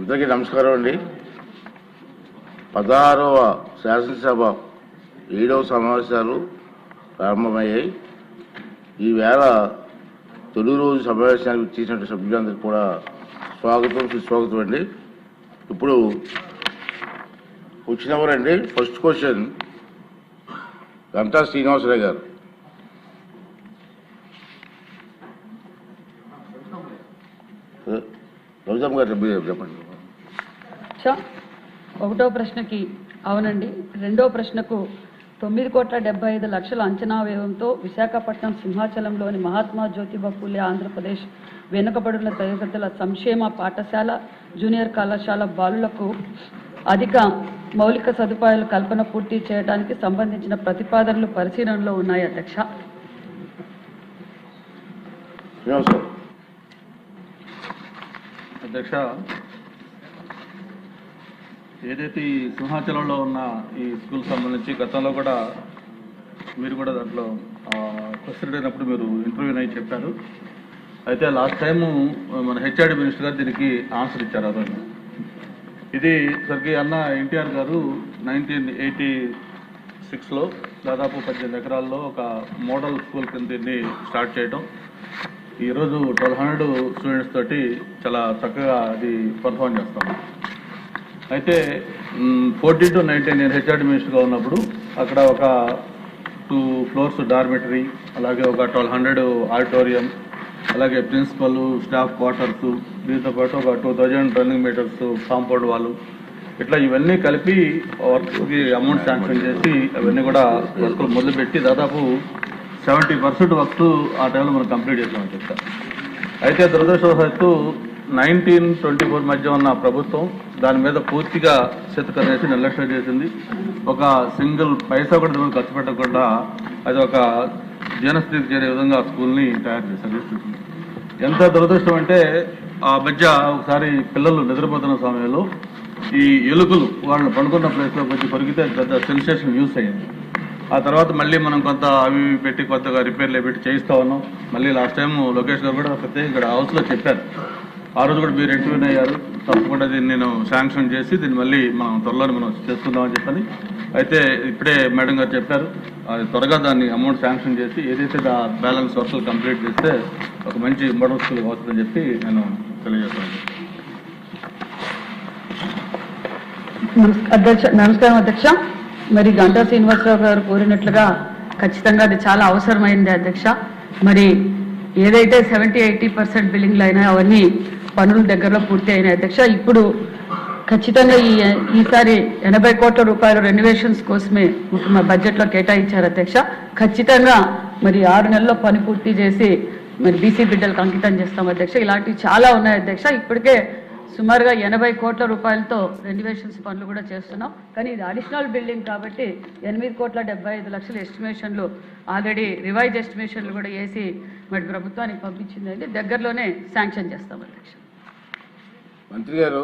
అందరికీ నమస్కారం అండి. 16వ శాసనసభ 7వ సమావేశాలు ప్రారంభమయ్యాయి. ఈవేళ తొలి రోజు సమావేశానికి చేసినటువంటి సభ్యులందరికీ కూడా స్వాగతం సుస్వాగతం అండి. ఇప్పుడు వచ్చినవారండి. ఫస్ట్ క్వశ్చన్ గంటా శ్రీనివాసరావు గారు. రోజమ్మ గారు చెప్పండి. ఒకటో ప్రశ్నకి అవునండి. రెండో ప్రశ్నకు 9,75,00,000 అంచనా వ్యయంతో విశాఖపట్నం సింహాచలంలోని మహాత్మా జ్యోతిబా ఫూలే ఆంధ్రప్రదేశ్ వెనుకబడిన తరగతుల సంక్షేమ పాఠశాల జూనియర్ కళాశాల బాలులకు అధిక మౌలిక సదుపాయాల కల్పన పూర్తి చేయడానికి సంబంధించిన ప్రతిపాదనలు పరిశీలనలో ఉన్నాయి అధ్యక్ష. అధ్యక్ష, ఏదైతే ఈ సింహాచలంలో ఉన్న ఈ స్కూల్ సంబంధించి గతంలో కూడా మీరు కూడా దాంట్లో క్వశ్చన్ అయినప్పుడు మీరు ఇంటర్వ్యూ అయి చెప్పారు. అయితే లాస్ట్ టైము మన హెచ్ఆర్డి మినిస్టర్ గారు దీనికి ఆన్సర్ ఇచ్చారు. అదొక ఇది సరికి అన్న ఎన్టీఆర్ గారు 1986లో దాదాపు 18 ఎకరాల్లో ఒక మోడల్ స్కూల్ కింద దీన్ని స్టార్ట్ చేయడం, ఈరోజు 1200 స్టూడెంట్స్ తోటి చాలా చక్కగా అది పర్ఫార్మ్ చేస్తాం. అయితే 14 to 19 నేను హెచ్ఆర్డి మినిస్టర్గా ఉన్నప్పుడు అక్కడ ఒక 2 floors డార్మెటరీ, అలాగే ఒక 1200 ఆడిటోరియం, అలాగే ప్రిన్సిపల్ స్టాఫ్ క్వార్టర్స్, దీంతోపాటు ఒక 2000 రన్నింగ్ మీటర్స్ కాంపౌండ్ వాళ్ళు, ఇట్లా ఇవన్నీ కలిపి వర్క్కి అమౌంట్ శాంక్షన్ చేసి అవన్నీ కూడా వర్కులు మొదలుపెట్టి దాదాపు 70% వర్క్స్ ఆ టైంలో మనం కంప్లీట్ చేసామని చెప్తాం. అయితే దురదృష్టవశాత్తు 1924 మధ్య ఉన్న ప్రభుత్వం దాని మీద పూర్తిగా చేతుకనేసి నిర్లక్ష్యం చేసింది. ఒక సింగిల్ పైసా కూడా దాని ఖర్చు పెట్టకుండా అది ఒక జీర్ణస్థితికి చేరే విధంగా స్కూల్ని తయారు చేశారు. ఎంత దురదృష్టం అంటే ఆ మధ్య ఒకసారి పిల్లలు నిద్రపోతున్న సమయంలో ఈ ఎలుకలు వాళ్ళు పండుకున్న ప్లేస్లోకి వచ్చి కొరికితే పెద్ద సెన్సేషన్ యూస్ అయ్యింది. ఆ తర్వాత మళ్ళీ మనం కొంత అవి పెట్టి కొత్తగా రిపేర్లు పెట్టి చేయిస్తూ ఉన్నాం. మళ్ళీ లాస్ట్ టైం లోకేష్ గారు కూడా ప్రత్యేక ఇక్కడ హౌస్లో చెప్పారు. ఆ రోజు కూడా మీరు ఇంటర్వ్యూ అయ్యారు. తప్పకుండా దీన్ని నేను శాంక్షన్ చేసి దీన్ని మళ్ళీ మనం త్వరలోనే మనం చేసుకుందామని చెప్పని. అయితే ఇప్పుడే మేడం గారు చెప్పారు, అది త్వరగా దాన్ని అమౌంట్ శాంక్షన్ చేసి ఏదైతే బ్యాలెన్స్ వర్క్లు కంప్లీట్ చేస్తే ఒక మంచి మోడల్ స్కూల్ అవుతుందని చెప్పి నేను తెలియజేస్తాను. నమస్కారం అధ్యక్ష. మరి గంటా శ్రీనివాసరావు గారు కోరినట్లుగా ఖచ్చితంగా అది చాలా అవసరమైంది అధ్యక్ష. మరి ఏదైతే 70-80% బిల్డింగ్లు అయినా అవన్నీ పనులు దగ్గరలో పూర్తి అయినాయి అధ్యక్ష. ఇప్పుడు ఖచ్చితంగా ఈసారి 80 కోట్ల రూపాయలు రెనోవేషన్స్ కోసమే మా బడ్జెట్లో కేటాయించారు అధ్యక్ష. ఖచ్చితంగా మరి 6 నెలల్లో పని పూర్తి చేసి మరి బీసీ బిడ్డలకు అంకితం చేస్తాం అధ్యక్ష. ఇలాంటివి చాలా ఉన్నాయి అధ్యక్ష. ఇప్పటికే సుమారుగా 80 కోట్ల రూపాయలతో రెనోవేషన్స్ పనులు కూడా చేస్తున్నాం. కానీ ఇది అడిషనల్ బిల్డింగ్ కాబట్టి 8,75,00,000 ఎస్టిమేషన్లు ఆల్రెడీ రివైజ్ ఎస్టిమేషన్లు కూడా వేసి మరి ప్రభుత్వానికి పంపించిందండి. దగ్గరలోనే శాంక్షన్ చేస్తాం అధ్యక్ష. మంత్రి గారు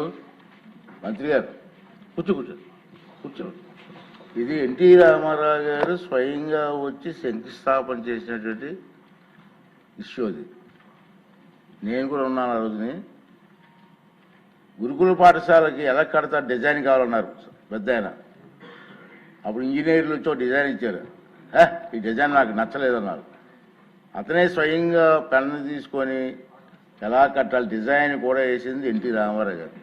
కూర్చో. ఇది ఎన్టీ రామారావు గారు స్వయంగా వచ్చి శంకుస్థాపన చేసినటువంటి ఇష్యూ. అది నేను కూడా ఉన్నాను. ఆ రోజుని గురుకుల పాఠశాలకి ఎలా కడతా డిజైన్ కావాలన్నారు పెద్ద ఆయన. అప్పుడు ఇంజనీర్లు వచ్చి డిజైన్ ఇచ్చారు. ఈ డిజైన్ నాకు నచ్చలేదన్నారు. అతనే స్వయంగా పెన్ను తీసుకొని ఎలా కట్టాలి డిజైన్ కూడా వేసింది ఎన్టీ రామారావు గారు.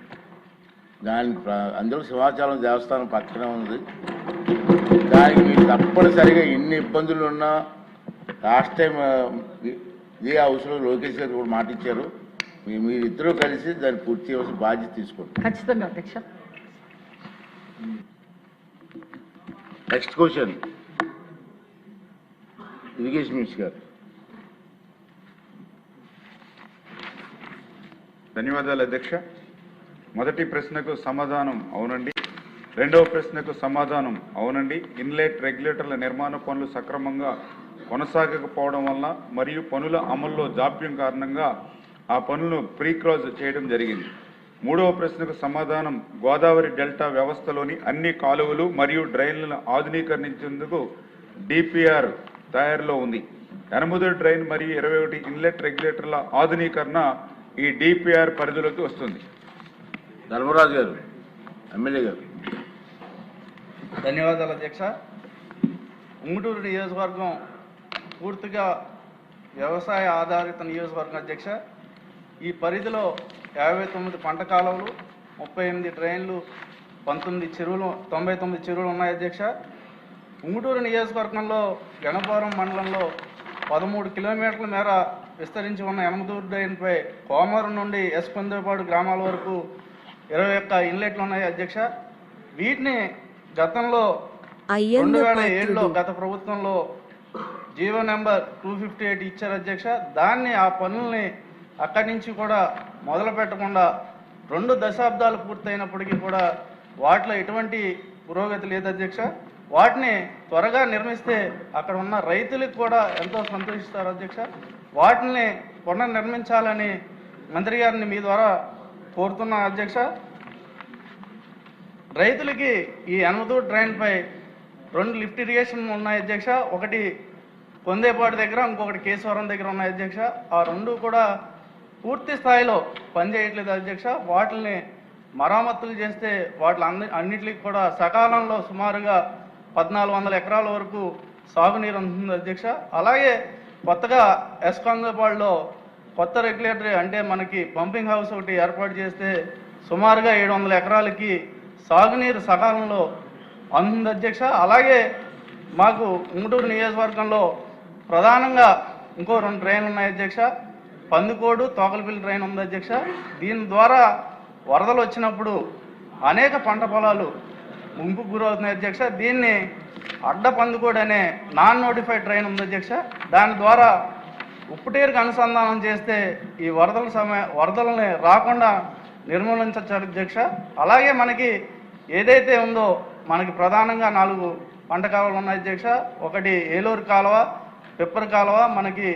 దానికి అందులో సింహాచలం దేవస్థానం పక్కనే ఉంది. దానికి మీరు తప్పనిసరిగా ఎన్ని ఇబ్బందులు ఉన్నా లాస్ట్ టైం ఇదే హౌస్లో లోకేష్ గారు కూడా మాట ఇచ్చారు. మీరిద్దరూ కలిసి దాన్ని పూర్తి చేయాల్సిన బాధ్యత తీసుకోండి. ఖచ్చితంగా అధ్యక్ష. నెక్స్ట్ క్వశ్చన్ ఇరిగేషన్ మినిస్టర్ గారు. ధన్యవాదాలు అధ్యక్ష. మొదటి ప్రశ్నకు సమాధానం అవునండి. రెండవ ప్రశ్నకు సమాధానం అవునండి. ఇన్లెట్ రెగ్యులేటర్ల నిర్మాణ పనులు సక్రమంగా కొనసాగకపోవడం వలన మరియు పనుల అమల్లో జాప్యం కారణంగా ఆ పనులను ప్రీక్లోజ్ చేయడం జరిగింది. మూడవ ప్రశ్నకు సమాధానం గోదావరి డెల్టా వ్యవస్థలోని అన్ని కాలువలు మరియు డ్రైన్లను ఆధునీకరించేందుకు డిపిఆర్ తయారులో ఉంది. 8 డ్రైన్ మరియు 21 ఇన్లెట్ రెగ్యులేటర్ల ఆధునీకరణ ఈ డిపిఆర్ పరిధిలోకి వస్తుంది. ధర్మరాజు గారు, ఎమ్మెల్యే గారు. ధన్యవాదాలు అధ్యక్ష. ఉంగుటూరు నియోజకవర్గం పూర్తిగా వ్యవసాయ ఆధారిత నియోజకవర్గం అధ్యక్ష. ఈ పరిధిలో 59 పంట కాలువలు, 38 డ్రైన్లు, 19 చెరువులు, 99 చెరువులు ఉన్నాయి అధ్యక్ష. ఉంగుటూరు నియోజకవర్గంలో గణపురం మండలంలో 13 కిలోమీటర్ల మేర విస్తరించి ఉన్న యనమదూరు డ్రైన్పై కోమరం నుండి ఎస్పందేపాడు గ్రామాల వరకు 21 ఇన్లెట్లు ఉన్నాయి అధ్యక్ష. వీటిని గతంలో 2007లో గత ప్రభుత్వంలో జీవో నెంబర్ 258 ఇచ్చారు అధ్యక్ష. దాన్ని ఆ పనుల్ని అక్కడి నుంచి కూడా మొదలు పెట్టకుండా 2 దశాబ్దాలు పూర్తయినప్పటికీ కూడా వాటిలో ఎటువంటి పురోగతి లేదు అధ్యక్ష. వాటిని త్వరగా నిర్మిస్తే అక్కడ ఉన్న రైతులకు కూడా ఎంతో సంతోషిస్తారు అధ్యక్ష. వాటిని పునర్నిర్మించాలని మంత్రి గారిని మీ ద్వారా కోరుతున్నా అధ్యక్ష. రైతులకి ఈ యనమదూరు డ్రైన్పై 2 లిఫ్ట్ ఇరిగేషన్ ఉన్నాయి అధ్యక్ష. ఒకటి కొందేపాడు దగ్గర, ఇంకొకటి కేశవరం దగ్గర ఉన్నాయి అధ్యక్ష. ఆ 2 కూడా పూర్తి స్థాయిలో పనిచేయట్లేదు అధ్యక్ష. వాటిని మరామతులు చేస్తే అన్నిటికి కూడా సకాలంలో సుమారుగా 1400 ఎకరాల వరకు సాగునీరు ఉంటుంది అధ్యక్ష. అలాగే కొత్తగా ఎస్కాందేపాడులో కొత్త రెగ్యులేటరీ అంటే మనకి పంపింగ్ హౌస్ ఒకటి ఏర్పాటు చేస్తే సుమారుగా 700 ఎకరాలకి సాగునీరు సకాలంలో అందుతుంది అధ్యక్ష. అలాగే మాకు ఉంగుటూరు నియోజకవర్గంలో ప్రధానంగా ఇంకో 2 డ్రైన్లు ఉన్నాయి అధ్యక్ష. పందుకోడు, తోకలపల్లి డ్రైన్ ఉంది అధ్యక్ష. దీని ద్వారా వరదలు వచ్చినప్పుడు అనేక పంట పొలాలు ముంపుకు గురవుతున్నాయి అధ్యక్ష. దీన్ని అడ్డ పందుకోడు అనే నాన్ నోటిఫైడ్ డ్రైన్ ఉంది అధ్యక్ష. దాని ద్వారా ఉప్పుటేరుకు అనుసంధానం చేస్తే ఈ వరదలని రాకుండా నిర్మూలించవచ్చు అధ్యక్ష. అలాగే మనకి ఏదైతే ఉందో మనకి ప్రధానంగా 4 పంట కాలువలు ఉన్నాయి అధ్యక్ష. ఒకటి ఏలూరు కాలువ, పిప్పర్ కాలువ, మనకి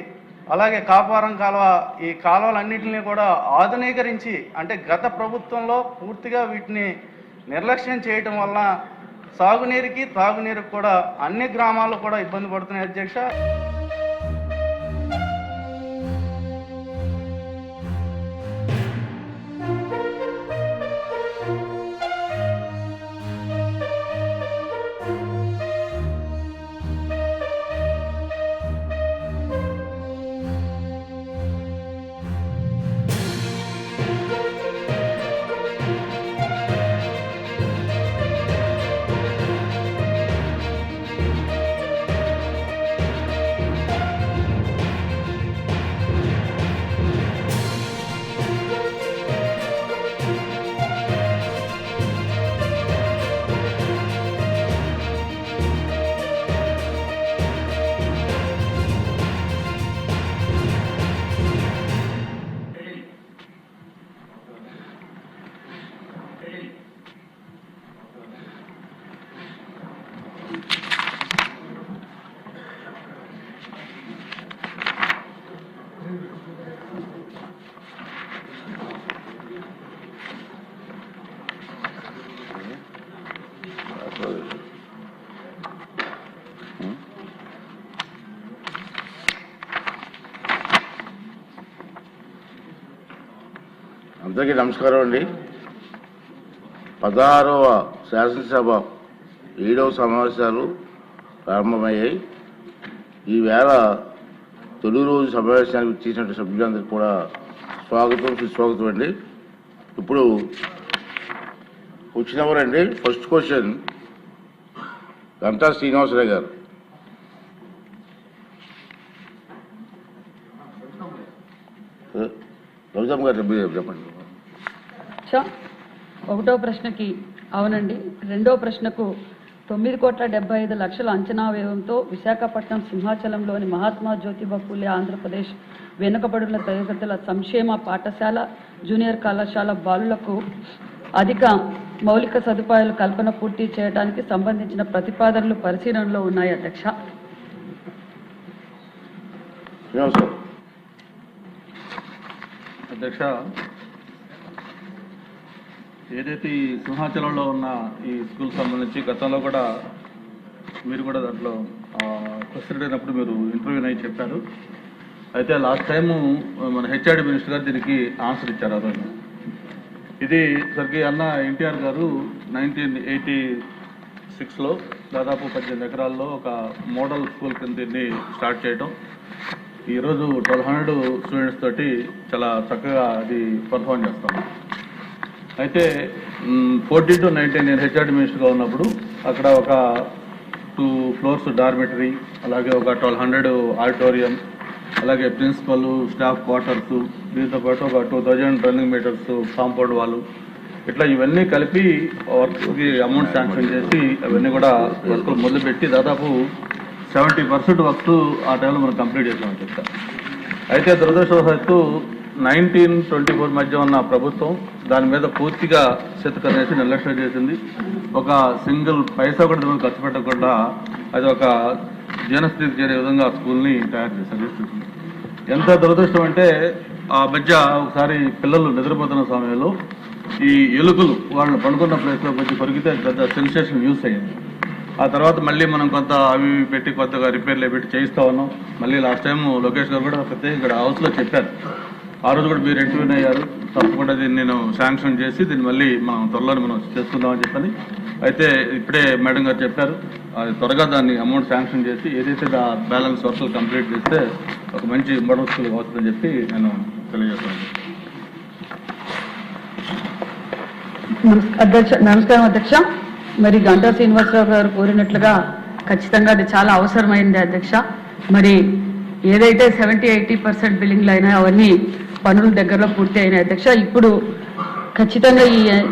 అలాగే కాపారం కాలువ. ఈ కాలువలన్నింటినీ కూడా ఆధునీకరించి అంటే గత ప్రభుత్వంలో పూర్తిగా వీటిని నిర్లక్ష్యం చేయటం వల్ల సాగునీరుకి తాగునీరుకి కూడా అన్ని గ్రామాలు కూడా ఇబ్బంది పడుతున్నాయి అధ్యక్ష. అందరికీ నమస్కారం అండి. 16వ శాసనసభ 7వ సమావేశాలు ప్రారంభమయ్యాయి. ఈవేళ తొలి రోజు సమావేశానికి చేసినటువంటి సభ్యులందరికీ కూడా స్వాగతం, సుస్వాగతం అండి. ఇప్పుడు వచ్చినవారండి. ఫస్ట్ క్వశ్చన్ గంటా శ్రీనివాసరావు గారు. రవిజమ్మ గారు చెప్పండి. ఒకటో ప్రశ్నకి అవునండి. రెండో ప్రశ్నకు 9,75,00,000 అంచనా వ్యయంతో విశాఖపట్నం సింహాచలంలోని మహాత్మా జ్యోతిబా ఫూలే ఆంధ్రప్రదేశ్ వెనుకబడిన తరగతుల సంక్షేమ పాఠశాల, జూనియర్ కళాశాల బాలులకు అధిక మౌలిక సదుపాయాల కల్పన పూర్తి చేయడానికి సంబంధించిన ప్రతిపాదనలు పరిశీలనలో ఉన్నాయి అధ్యక్ష. అధ్యక్ష, ఏదైతే ఈ సింహాచలంలో ఉన్న ఈ స్కూల్ సంబంధించి గతంలో కూడా మీరు కూడా దాంట్లో క్వశ్చన్ అయినప్పుడు మీరు ఇంటర్వ్యూ అయి చెప్పారు. అయితే లాస్ట్ టైము మన హెచ్ఆర్డి మినిస్టర్ గారు దీనికి ఆన్సర్ ఇచ్చారు. ఆ రోజు ఇది స్వర్గీయ అన్న ఎన్టీఆర్ గారు 1986లో దాదాపు 18 ఎకరాల్లో ఒక మోడల్ స్కూల్ కింద దీన్ని స్టార్ట్ చేయడం, ఈరోజు 1200 స్టూడెంట్స్ తోటి చాలా చక్కగా అది పర్ఫామ్ చేస్తాం. అయితే 14 to 19 నేను హెచ్ఆర్డి మినిస్టర్గా ఉన్నప్పుడు అక్కడ ఒక 2 floors డార్మెటరీ, అలాగే ఒక 1200 ఆడిటోరియం, అలాగే ప్రిన్సిపల్ స్టాఫ్ క్వార్టర్స్, దీంతో పాటు ఒక 2000 రన్నింగ్ మీటర్స్ కాంపౌండ్ వాళ్ళు, ఇట్లా ఇవన్నీ కలిపి వర్క్కి అమౌంట్ శాంక్షన్ చేసి అవన్నీ కూడా వర్కులు మొదలుపెట్టి దాదాపు 70% వర్క్స్ ఆ టైంలో మనం కంప్లీట్ చేసామని చెప్తాం. అయితే దురదృష్టవశాత్తు 1924 మధ్య ఉన్న ప్రభుత్వం దాని మీద పూర్తిగా చేతుకనేసి నిర్లక్ష్యం చేసింది. ఒక సింగిల్ పైసా కూడా దానికి ఖర్చు పెట్టకుండా అది ఒక జీర్ణస్థితికి చేరే విధంగా స్కూల్ని తయారు చేశారు. ఎంత దురదృష్టం అంటే ఆ మధ్య ఒకసారి పిల్లలు నిద్రపోతున్న సమయంలో ఈ ఎలుకలు వాళ్ళు పండుకున్న ప్లేస్లోకి వచ్చి కొరికితే పెద్ద సెన్సేషన్ యూస్ అయ్యింది. ఆ తర్వాత మళ్ళీ మనం కొంత అవి పెట్టి కొత్తగా రిపేర్లు పెట్టి చేయిస్తా ఉన్నాం. మళ్ళీ లాస్ట్ టైం లోకేష్ గారు కూడా ప్రత్యేక ఇక్కడ హౌస్లో చెప్పారు. ఆ రోజు కూడా మీరు ఇంటర్వ్యూన్ అయ్యారు, తప్పకుండా దీన్ని నేను శాంక్షన్ చేసి దీన్ని మళ్ళీ మనం త్వరలోనే మనం చేసుకుందామని చెప్పని. అయితే ఇప్పుడే మేడం గారు చెప్పారు, అది త్వరగా దాన్ని అమౌంట్ శాంక్షన్ చేసి ఏదైతే బ్యాలెన్స్ వర్క్లు కంప్లీట్ చేస్తే ఒక మంచి మోడల్ స్కూల్ అవుతుందని చెప్పి నేను తెలియజేస్తున్నాను. నమస్కారం అధ్యక్ష. మరి గంటా శ్రీనివాసరావు గారు కోరినట్లుగా ఖచ్చితంగా అది చాలా అవసరమైంది అధ్యక్ష. మరి ఏదైతే 70-80% బిల్డింగ్లు అయినా అవన్నీ పనులు దగ్గరలో పూర్తి అయినాయి అధ్యక్ష. ఇప్పుడు ఖచ్చితంగా ఈ